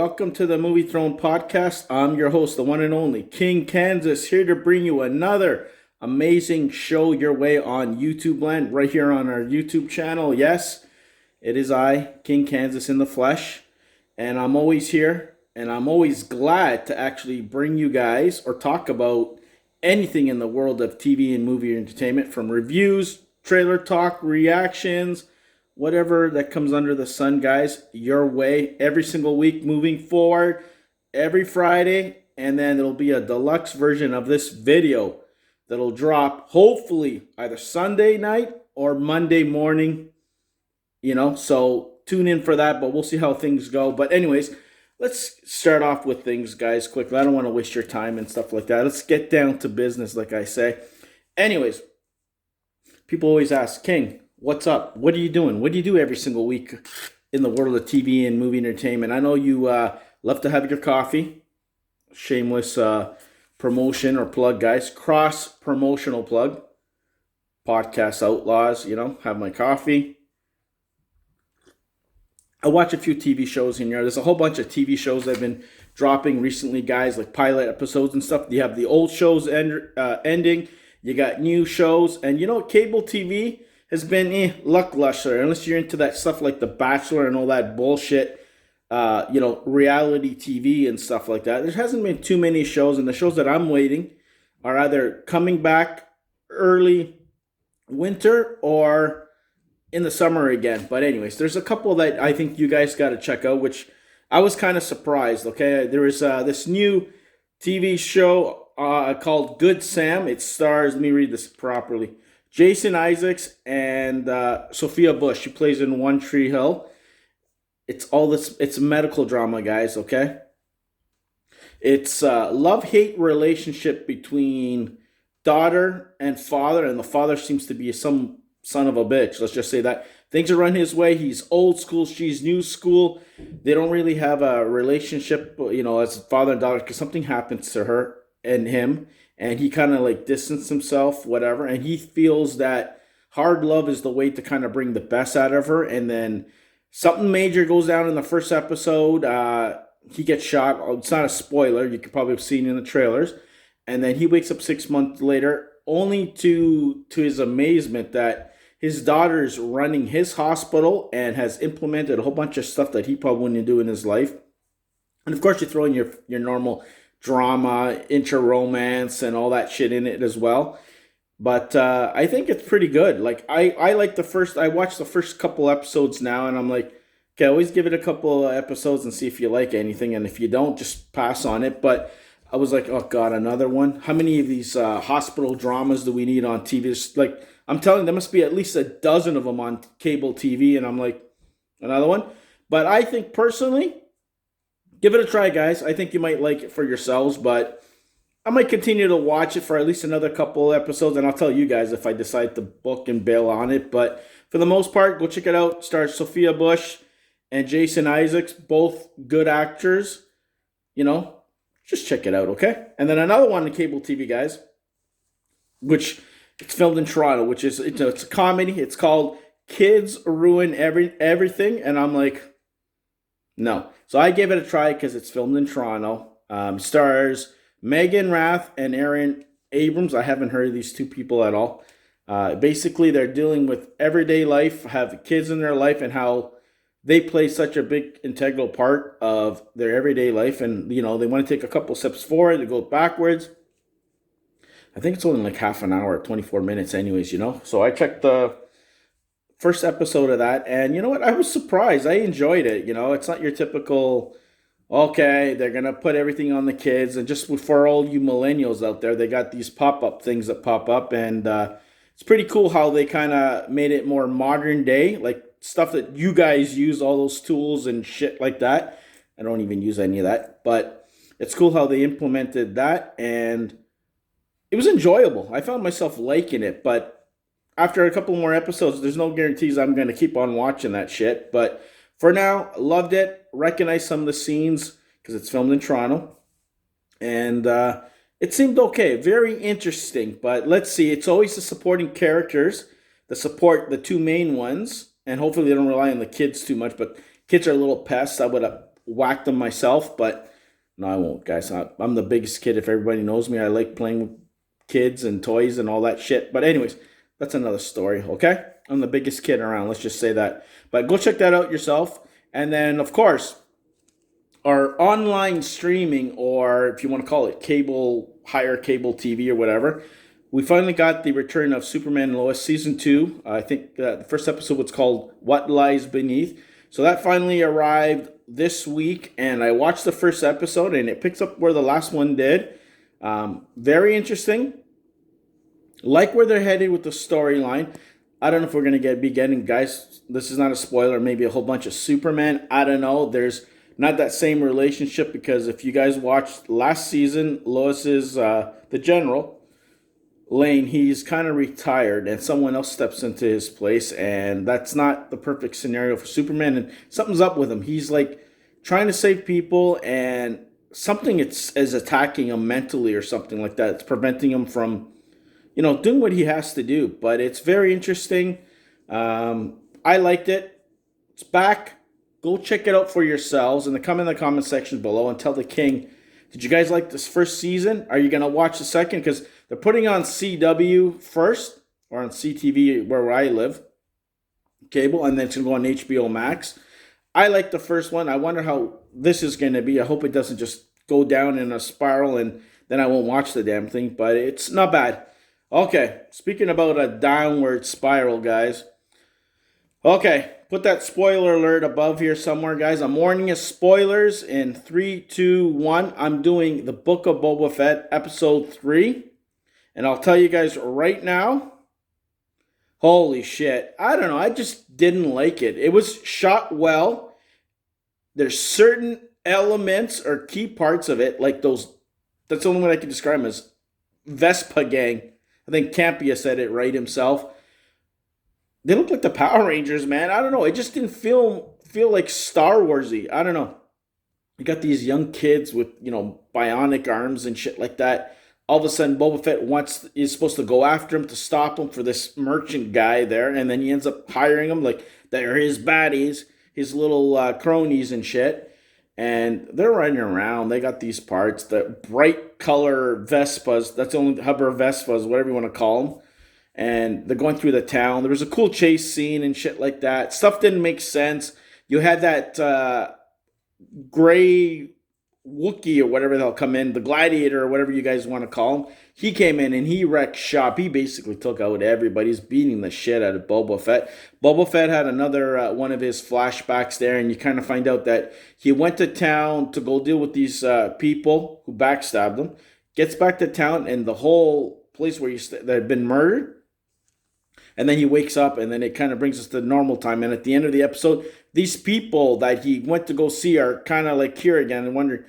welcome to the Movie Throne Podcast. I'm your host, the one and only King Kansas, here to bring you another amazing show your way on YouTube land, right here on our YouTube channel. Yes, it is I, King Kansas in the flesh, and I'm always here, and I'm always glad to actually bring you guys or talk about anything in the world of TV and movie entertainment, from reviews, trailer talk, reactions, whatever that comes under the sun, guys, your way every single week moving forward, every Friday. And then there'll be a deluxe version of this video that'll drop hopefully either Sunday night or Monday morning, so tune in for that, but we'll see how things go. But anyways, let's start off with things, guys, quickly. I don't want to waste your time and stuff like that. Let's get down to business, like I say. Anyways, people always ask, King, what's up? What are you doing? What do you do every single week in the world of TV and movie entertainment? I know you love to have your coffee. Shameless promotion or plug, guys. Cross-promotional plug. Podcast Outlaws, have my coffee. I watch a few TV shows in here. There's a whole bunch of TV shows that have been dropping recently, guys, like pilot episodes and stuff. You have the old shows ending. You got new shows. And cable TV has been lackluster, unless you're into that stuff like The Bachelor and all that bullshit, reality TV and stuff like that. There hasn't been too many shows, and the shows that I'm waiting are either coming back early winter or in the summer again. But anyways, there's a couple that I think you guys got to check out, which I was kind of surprised, okay? There is this new TV show called Good Sam. It stars, let me read this properly, Jason Isaacs and Sophia Bush. She plays in One Tree Hill. It's medical drama, guys, okay? It's a love-hate relationship between daughter and father, and the father seems to be some son of a bitch. Let's just say that. Things are run his way. He's old school, she's new school. They don't really have a relationship, as father and daughter, because something happens to her and him. And he kind of distanced himself, whatever. And he feels that hard love is the way to kind of bring the best out of her. And then something major goes down in the first episode. He gets shot. It's not a spoiler. You could probably have seen in the trailers. And then he wakes up 6 months later, only to his amazement that his daughter's running his hospital and has implemented a whole bunch of stuff that he probably wouldn't do in his life. And of course, you throw in your normal drama, inter-romance, and all that shit in it as well. But I think it's pretty good. I watched the first couple episodes now, and I'm like, okay, always give it a couple episodes and see if you like anything. And if you don't, just pass on it. But I was like, oh God, another one? How many of these hospital dramas do we need on TV? It's I'm telling you, there must be at least a dozen of them on cable TV. And I'm like, another one? But I think personally, give it a try, guys. I think you might like it for yourselves, but I might continue to watch it for at least another couple episodes, and I'll tell you guys if I decide to book and bail on it. But for the most part, go check it out. Stars Sophia Bush and Jason Isaacs, both good actors. Just check it out, okay? And then another one on cable TV, guys, which it's filmed in Toronto, which is it's a comedy. It's called Kids Ruin Everything, and I'm like, no. So I gave it a try because it's filmed in Toronto. Stars Megan Rath and Aaron Abrams. I haven't heard of these two people at all. Basically, they're dealing with everyday life, have kids in their life, and how they play such a big integral part of their everyday life. And, they want to take a couple steps forward, they go backwards. I think it's only half an hour, 24 minutes anyways, So I checked the first episode of that, and you know what? I was surprised. I enjoyed it. It's not your typical, okay, they're going to put everything on the kids. And just for all you millennials out there, they got these pop-up things that pop up. And it's pretty cool how they kind of made it more modern day, like stuff that you guys use, all those tools and shit like that. I don't even use any of that. But it's cool how they implemented that. And it was enjoyable. I found myself liking it. But after a couple more episodes, there's no guarantees I'm going to keep on watching that shit. But for now, loved it. Recognized some of the scenes because it's filmed in Toronto. And it seemed okay. Very interesting. But let's see. It's always the supporting characters that support the two main ones. And hopefully they don't rely on the kids too much. But kids are a little pests. I would whack them myself, but no, I won't, guys. I'm the biggest kid. If everybody knows me, I like playing with kids and toys and all that shit. But anyways, that's another story, okay? I'm the biggest kid around. Let's just say that. But go check that out yourself. And then, of course, our online streaming, or if you want to call it cable, higher cable TV or whatever, we finally got the return of Superman and Lois Season 2. I think the first episode was called What Lies Beneath. So that finally arrived this week, and I watched the first episode, and it picks up where the last one did. Very interesting. Like where they're headed with the storyline. I don't know if we're going to be getting, guys, this is not a spoiler, maybe a whole bunch of Superman. I don't know. There's not that same relationship, because if you guys watched last season, Lois is the general. Lane, he's kind of retired, and someone else steps into his place, and that's not the perfect scenario for Superman, and something's up with him. He's like trying to save people, and something is attacking him mentally or something like that. It's preventing him from, doing what he has to do. But it's very interesting. I liked it. It's back. Go check it out for yourselves, and come in the comment section below and tell the king, did you guys like this first season? Are you going to watch the second? Because they're putting on CW first, or on CTV where I live, cable, and then it's going to go on HBO Max. I like the first one. I wonder how this is going to be. I hope it doesn't just go down in a spiral and then I won't watch the damn thing, but it's not bad. Okay, speaking about a downward spiral, guys. Okay, put that spoiler alert above here somewhere, guys. I'm warning you, spoilers in 3, 2, 1. I'm doing the Book of Boba Fett, Episode 3. And I'll tell you guys right now, holy shit. I don't know, I just didn't like it. It was shot well. There's certain elements or key parts of it, like those, that's the only way I can describe them as Vespa gang. I think Campia said it right himself. They look like the Power Rangers, man. I don't know. It just didn't feel like Star Warsy. I don't know. You got these young kids with, bionic arms and shit like that. All of a sudden, Boba Fett is supposed to go after him to stop him for this merchant guy there, and then he ends up hiring them like they're his baddies, his little cronies and shit. And they're running around. They got these parts, the bright color Vespas. That's the only Hubbard Vespas, whatever you want to call them. And they're going through the town. There was a cool chase scene and shit like that. Stuff didn't make sense. You had that gray Wookiee or whatever they'll come in, the Gladiator or whatever you guys want to call him. He came in and he wrecked shop. He basically took out everybody. He's beating the shit out of Boba Fett. Boba Fett had another one of his flashbacks there, and you kind of find out that he went to town to go deal with these people who backstabbed him. Gets back to town, and the whole place where that had been murdered. And then he wakes up, and then it kind of brings us to normal time. And at the end of the episode, these people that he went to go see are kind of like here again and wondering,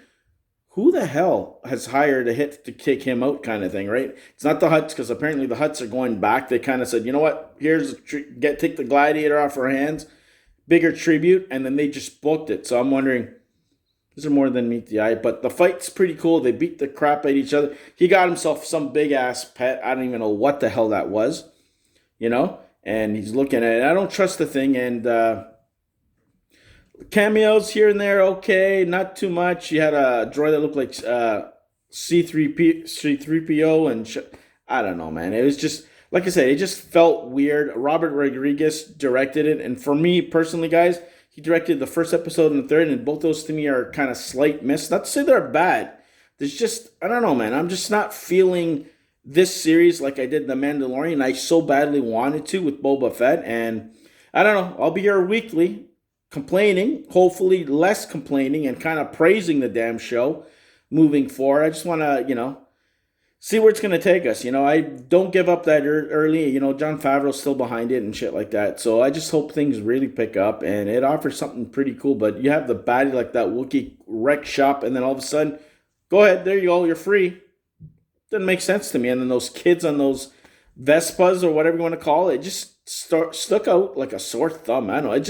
who the hell has hired a hit to take him out kind of thing, right? It's not the Hutts, because apparently the Hutts are going back. They kind of said, you know what, here's take the Gladiator off our hands, bigger tribute, and then they just booked it. So I'm wondering, these are more than meet the eye, but the fight's pretty cool. They beat the crap out of each other. He got himself some big-ass pet. I don't even know what the hell that was. And he's looking at it. I don't trust the thing. And cameos here and there, okay, not too much. You had a droid that looked like C3PO, and I don't know, man. It was just, like I said, it just felt weird. Robert Rodriguez directed it, and for me personally, guys, he directed the first episode and the third, and both those to me are kind of slight miss. Not to say they're bad. There's just, I don't know, man. I'm just not feeling this series like I did The Mandalorian. I so badly wanted to with Boba Fett, and I don't know. I'll be here weekly complaining, hopefully less complaining, and kind of praising the damn show moving forward. I just want to, see where it's going to take us. I don't give up that early. Jon Favreau's still behind it and shit like that. So I just hope things really pick up, and it offers something pretty cool. But you have the baddie like that Wookiee wreck shop, and then all of a sudden, go ahead, there you go, you're free. Doesn't make sense to me. And then those kids on those Vespas or whatever you want to call it, just stuck out like a sore thumb. I don't know.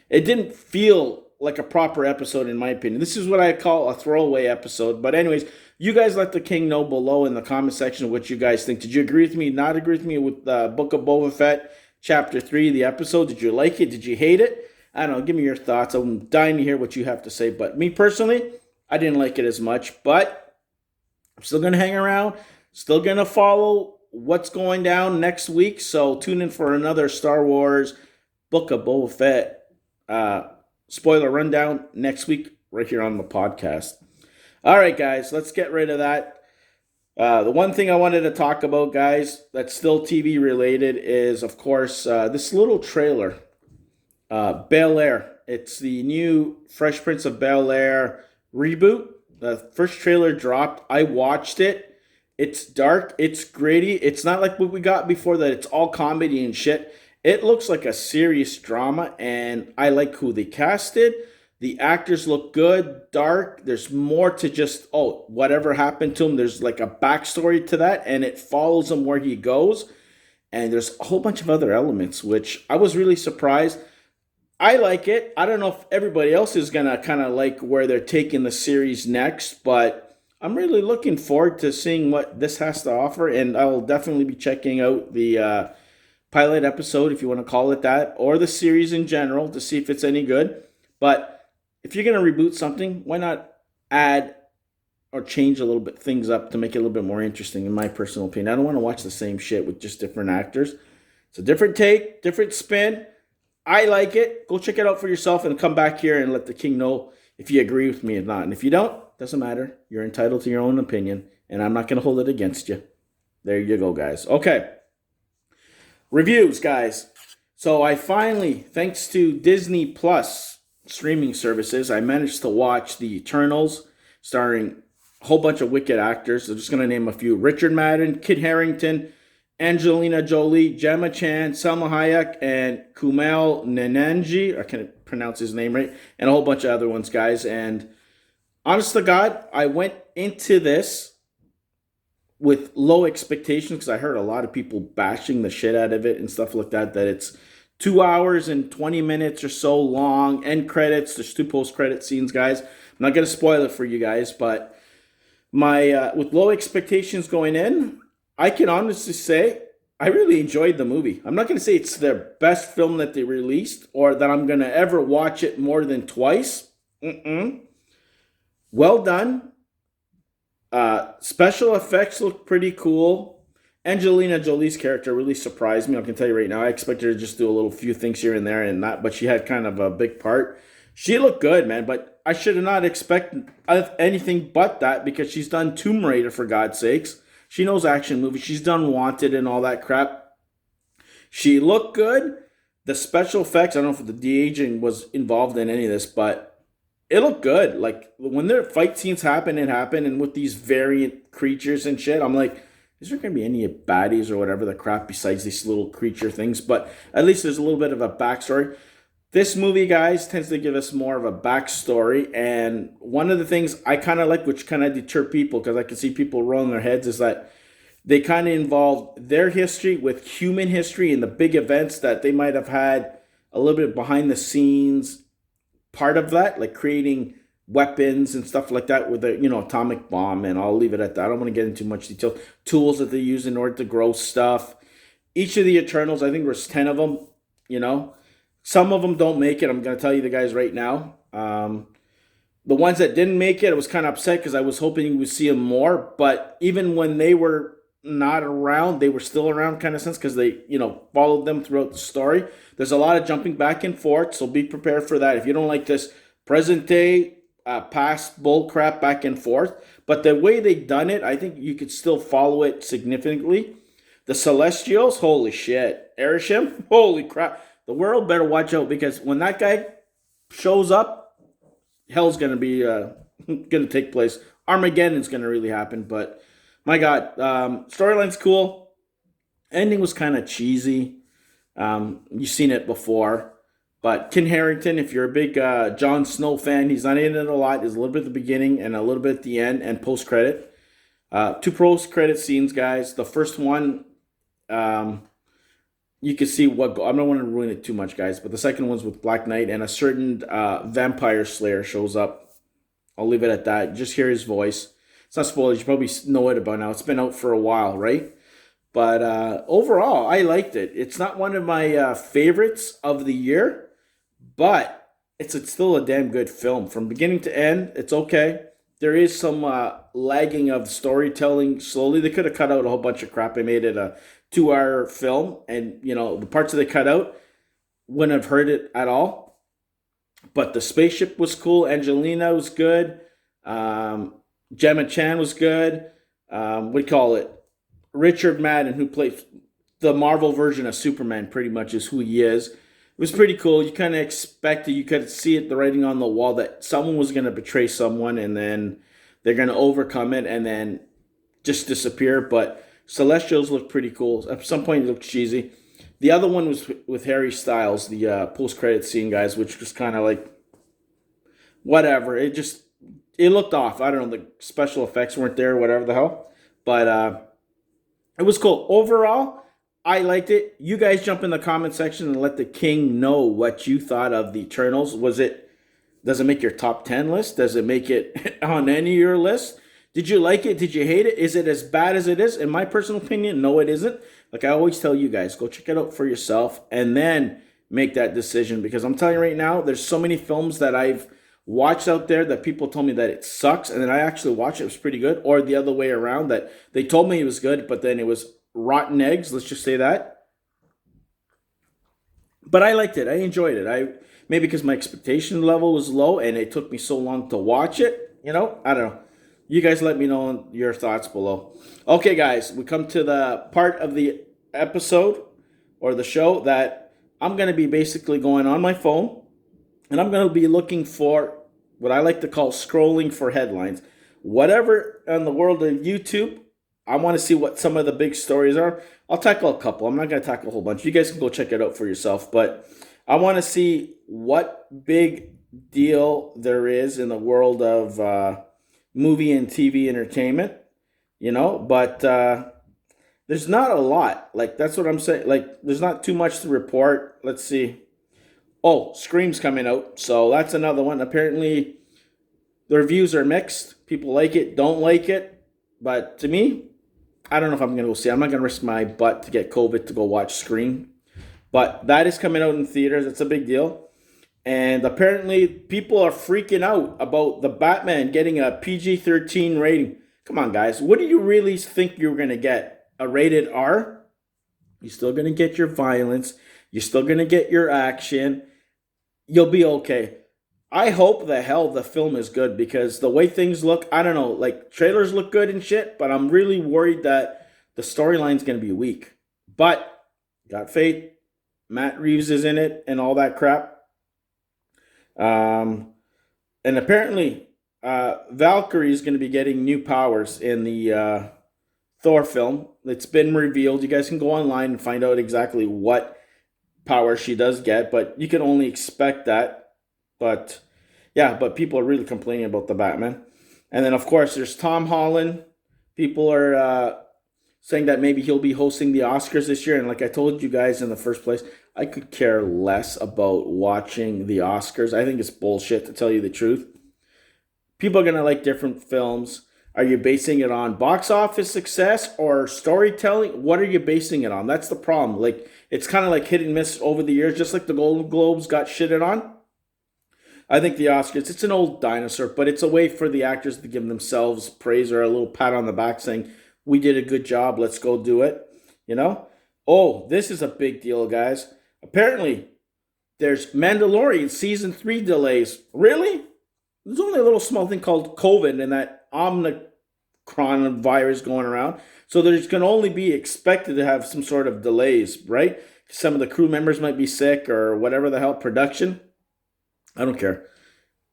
It didn't feel like a proper episode in my opinion. This is what I call a throwaway episode. But anyways, you guys let the king know below in the comment section what you guys think. Did you agree with me, not agree with me with Book of Boba Fett, Chapter 3, the episode? Did you like it? Did you hate it? I don't know. Give me your thoughts. I'm dying to hear what you have to say. But me personally, I didn't like it as much. But I'm still going to hang around. Still going to follow what's going down next week. So tune in for another Star Wars Book of Boba Fett spoiler rundown next week right here on the podcast. All right, guys, let's get rid of that. The one thing I wanted to talk about, guys, that's still TV related is, of course, this little trailer, Bel-air. It's the new Fresh Prince of Bel-air reboot. The first trailer dropped. I watched it. It's dark. It's gritty. It's not like what we got before that it's all comedy and shit. It looks like a serious drama, and I like who they casted. The actors look good, dark. There's more to just, whatever happened to him. There's like a backstory to that, and it follows him where he goes. And there's a whole bunch of other elements, which I was really surprised. I like it. I don't know if everybody else is going to kind of like where they're taking the series next, but I'm really looking forward to seeing what this has to offer, and I will definitely be checking out the pilot episode, if you want to call it that, or the series in general to see if it's any good. But if you're going to reboot something, why not add or change a little bit things up to make it a little bit more interesting, in my personal opinion. I don't want to watch the same shit with just different actors. It's a different take, different spin. I like it. Go check it out for yourself and come back here and let the king know if you agree with me or not. And if you don't, doesn't matter. You're entitled to your own opinion, and I'm not going to hold it against you. There you go, guys. Okay. Reviews, guys. So I finally, thanks to Disney Plus streaming services, I managed to watch The Eternals, starring a whole bunch of wicked actors. I'm just going to name a few. Richard Madden, Kit Harington, Angelina Jolie, Gemma Chan, Salma Hayek, and Kumail Nanjiani. I can't pronounce his name right. And a whole bunch of other ones, guys. And honest to God, I went into this with low expectations because I heard a lot of people bashing the shit out of it and stuff like that, that it's 2 hours and 20 minutes or so long. End credits, there's 2 post-credit scenes, guys. I'm not going to spoil it for you guys, but my with low expectations going in, I can honestly say I really enjoyed the movie. I'm not going to say it's their best film that they released or that I'm going to ever watch it more than twice. Well done. Special effects look pretty cool. Angelina Jolie's character really surprised me. I can tell you right now, I expected her to just do a little few things here and there and that, but she had kind of a big part. She looked good, man, but I should have not expected anything but that because she's done Tomb Raider, for God's sakes. She knows action movies. She's done Wanted and all that crap. She looked good. The special effects, I don't know if the de-aging was involved in any of this, but it looked good. Like, when their fight scenes happen, it happened. And with these variant creatures and shit, I'm like, is there going to be any baddies or whatever the crap besides these little creature things? But at least there's a little bit of a backstory. This movie, guys, tends to give us more of a backstory. And one of the things I kind of like, which kind of deter people, because I can see people rolling their heads, is that they kind of involve their history with human history and the big events that they might have had a little bit behind the scenes part of that, like creating weapons and stuff like that with the atomic bomb, and I'll leave it at that. I don't want to get into much detail. Tools that they use in order to grow stuff. Each of the Eternals, I think there's 10 of them. Some of them don't make it. I'm going to tell you the guys right now. The ones that didn't make it, I was kind of upset because I was hoping we would see them more. But even when they were not around, they were still around, kind of sense, because they followed them throughout the story. There's a lot of jumping back and forth, so be prepared for that. If you don't like this present day past bull crap back and forth, but the way they done it, I think you could still follow it significantly. The Celestials, holy shit. Erisham, holy crap. The world better watch out, because when that guy shows up, hell's gonna be gonna take place. Armageddon's gonna really happen. But my God, storyline's cool. Ending was kind of cheesy. You've seen it before. But Kit Harington, if you're a big Jon Snow fan, he's not in it a lot. There's a little bit at the beginning and a little bit at the end and post-credit. 2 post-credit scenes, guys. The first one, you can see what... I don't want to ruin it too much, guys. But the second one's with Black Knight, and a certain vampire slayer shows up. I'll leave it at that. Just hear his voice. It's not spoilers. You probably know it about now. It's been out for a while, right? But overall, I liked it. It's not one of my favorites of the year, but it's still a damn good film from beginning to end. It's okay. There is some lagging of storytelling slowly. They could have cut out a whole bunch of crap. They made it a 2 hour film, and the parts that they cut out wouldn't have hurt it at all. But the spaceship was cool. Angelina was good. Gemma Chan was good. We call it Richard Madden, who played the Marvel version of Superman, pretty much is who he is. It was pretty cool. You kind of expected, you could see it, the writing on the wall, that someone was going to betray someone, and then they're going to overcome it and then just disappear. But Celestials looked pretty cool. At some point, it looked cheesy. The other one was with Harry Styles, the post-credit scene, guys, which was kind of like, whatever. It looked off. I don't know, the special effects weren't there, whatever the hell. But it was cool. Overall, I liked it. You guys jump in the comment section and let the king know what you thought of the Eternals. Does it make your top 10 list? Does it make it on any of your lists? Did you like it? Did you hate it? Is it as bad as it is? In my personal opinion, no, it isn't. Like I always tell you guys, go check it out for yourself and then make that decision. Because I'm telling you right now, there's so many films that I've watched out there that people told me that it sucks, and then I actually watched it, it was pretty good. Or the other way around, that they told me it was good, but then it was rotten eggs, let's just say that. But I liked it. I enjoyed it. Maybe because my expectation level was low and it took me so long to watch it. I don't know. You guys let me know your thoughts below. Okay, guys, we come to the part of the episode or the show that I'm going to be basically going on my phone, and I'm going to be looking for what I like to call scrolling for headlines. Whatever in the world of YouTube, I want to see what some of the big stories are. I'll tackle a couple. I'm not going to tackle a whole bunch. You guys can go check it out for yourself. But I want to see what big deal there is in the world of movie and TV entertainment. But there's not a lot. Like, that's what I'm saying. Like, there's not too much to report. Let's see. Oh, Scream's coming out. So that's another one. Apparently, the reviews are mixed. People like it, don't like it. But to me, I don't know if I'm going to go see it. I'm not going to risk my butt to get COVID to go watch Scream. But that is coming out in theaters. It's a big deal. And apparently, people are freaking out about the Batman getting a PG-13 rating. Come on, guys. What do you really think you're going to get? A rated R? You're still going to get your violence. You're still going to get your action. You'll be okay. I hope the hell the film is good, because the way things look, I don't know, like trailers look good and shit, but I'm really worried that the storyline's going to be weak. But got faith. Matt Reeves is in it and all that crap. And apparently Valkyrie is going to be getting new powers in the Thor film. It's been revealed. You guys can go online and find out exactly what power she does get, but you can only expect that. But yeah, but people are really complaining about the Batman. And then, of course, there's Tom Holland. People are saying that maybe he'll be hosting the Oscars this year. And like I told you guys in the first place, I could care less about watching the Oscars. I think it's bullshit, to tell you the truth. People are going to like different films. Are you basing it on box office success or storytelling? What are you basing it on? That's the problem. Like, it's kind of like hit and miss over the years, just like the Golden Globes got shitted on. I think the Oscars, it's an old dinosaur, but it's a way for the actors to give themselves praise or a little pat on the back saying, we did a good job, let's go do it. Oh, this is a big deal, guys. Apparently, there's Mandalorian Season 3 delays. Really? There's only a little small thing called COVID and that Omicron virus going around. So there's going to only be expected to have some sort of delays, right? Some of the crew members might be sick or whatever the hell, production. I don't care.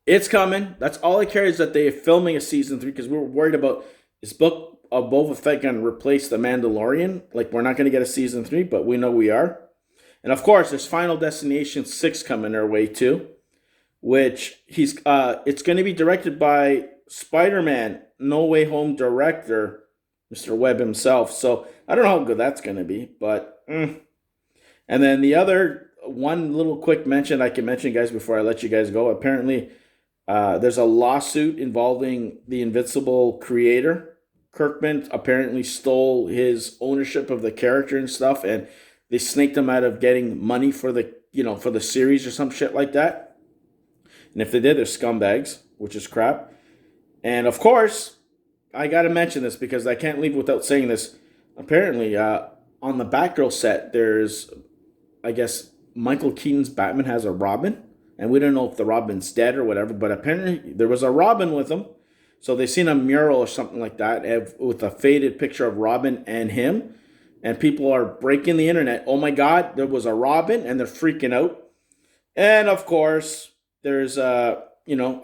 It's coming. That's all I care, is that they are filming a Season 3, because we were worried about, is Book of Boba Fett going to replace The Mandalorian? Like, we're not going to get a Season 3, but we know we are. And of course, there's Final Destination 6 coming our way too, which it's going to be directed by Spider-Man No Way Home director, Mr. Webb himself. So I don't know how good that's going to be, but And then the other one little quick mention I can mention, guys, before I let you guys go. Apparently, there's a lawsuit involving the Invincible creator. Kirkman apparently stole his ownership of the character and stuff, and they snaked him out of getting money for the series or some shit like that. And if they did, they're scumbags, which is crap. And of course, I got to mention this because I can't leave without saying this. Apparently, on the Batgirl set, there's, I guess, Michael Keaton's Batman has a Robin. And we don't know if the Robin's dead or whatever, but apparently there was a Robin with him. So they seen a mural or something like that with a faded picture of Robin and him. And people are breaking the internet. Oh my God, there was a Robin, and they're freaking out. And of course, there's a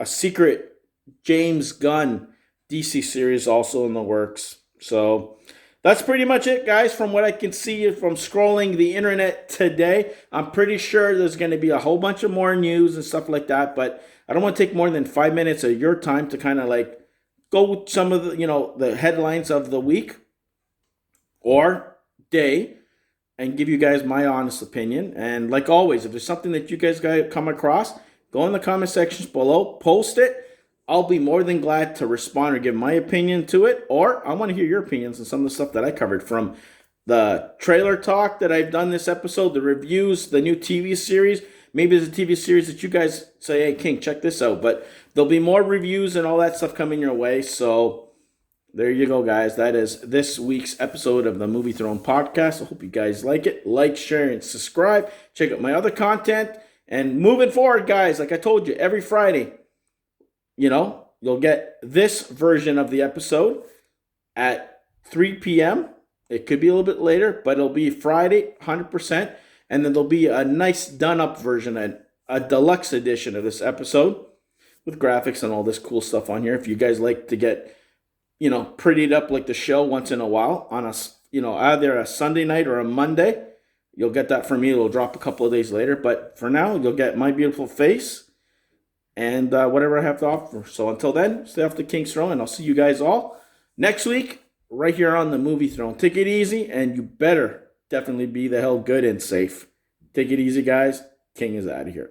secret James Gunn DC series also in the works. So that's pretty much it, guys, from what I can see from scrolling the internet today. I'm pretty sure there's going to be a whole bunch of more news and stuff like that, but I don't want to take more than 5 minutes of your time to kind of like go with some of the headlines of the week or day and give you guys my honest opinion. And like always, if there's something that you guys come across, go in the comment sections below, post it. I'll be more than glad to respond or give my opinion to it. Or I want to hear your opinions on some of the stuff that I covered, from the trailer talk that I've done this episode, the reviews, the new TV series. Maybe there's a TV series that you guys say, hey, King, check this out. But there'll be more reviews and all that stuff coming your way. So there you go, guys. That is this week's episode of the Movie Throne Podcast. I hope you guys like it. Like, share, and subscribe. Check out my other content. And moving forward, guys, like I told you, every Friday, you'll get this version of the episode at 3 p.m. It could be a little bit later, but it'll be Friday, 100%. And then there'll be a nice done-up version, a deluxe edition of this episode with graphics and all this cool stuff on here. If you guys like to get, prettied up like the show once in a while on either a Sunday night or a Monday, you'll get that from me. It'll drop a couple of days later. But for now, you'll get my beautiful face and whatever I have to offer. So until then, stay off the King's Throne, and I'll see you guys all next week right here on the Movie Throne. Take it easy, and you better definitely be the hell good and safe. Take it easy, guys. King is out of here.